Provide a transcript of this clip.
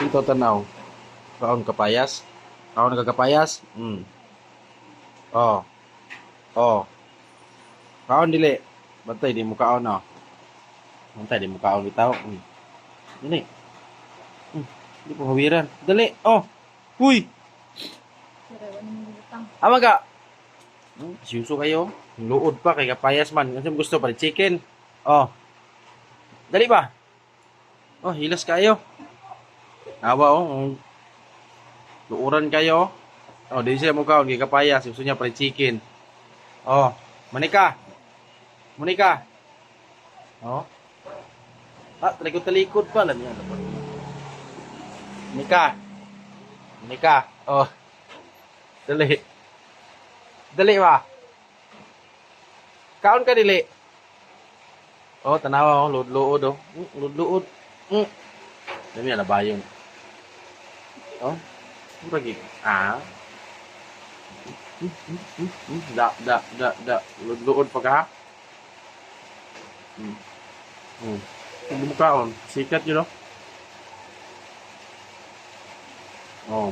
Ito tanaw. Kaon kapayas. Kaon kagapayas. Oh. Oh. Kaon dili. Bantay di mo kaon oh. Bantay di mo kaon bitaw. Dili. Di po hawiran. Dali. Oh. Uy. Ama ka. Siyuso kayo. Luod pa kay kapayas man. Kasi gusto pa chicken. Oh. Dali ba? Oh, hilas kayo. Awa oh. Luuran kayo. Oh, di siya mo kaon kay kapayas. Gusto niya pa chicken. Oh. Manika. Monica. Oh. Ah, talikod-talikod pa lang yan. Monica. Monica. Oh. Dali. Dali ba? Kaon ka dili. Oh, tanawa oh, luod-luod oh. Luod-luod. Dami na bayon. Oh. Lagi. Ah. Da. Luod-luod pa ka. Hindi mo kaon. Sikat yun oh. Oh.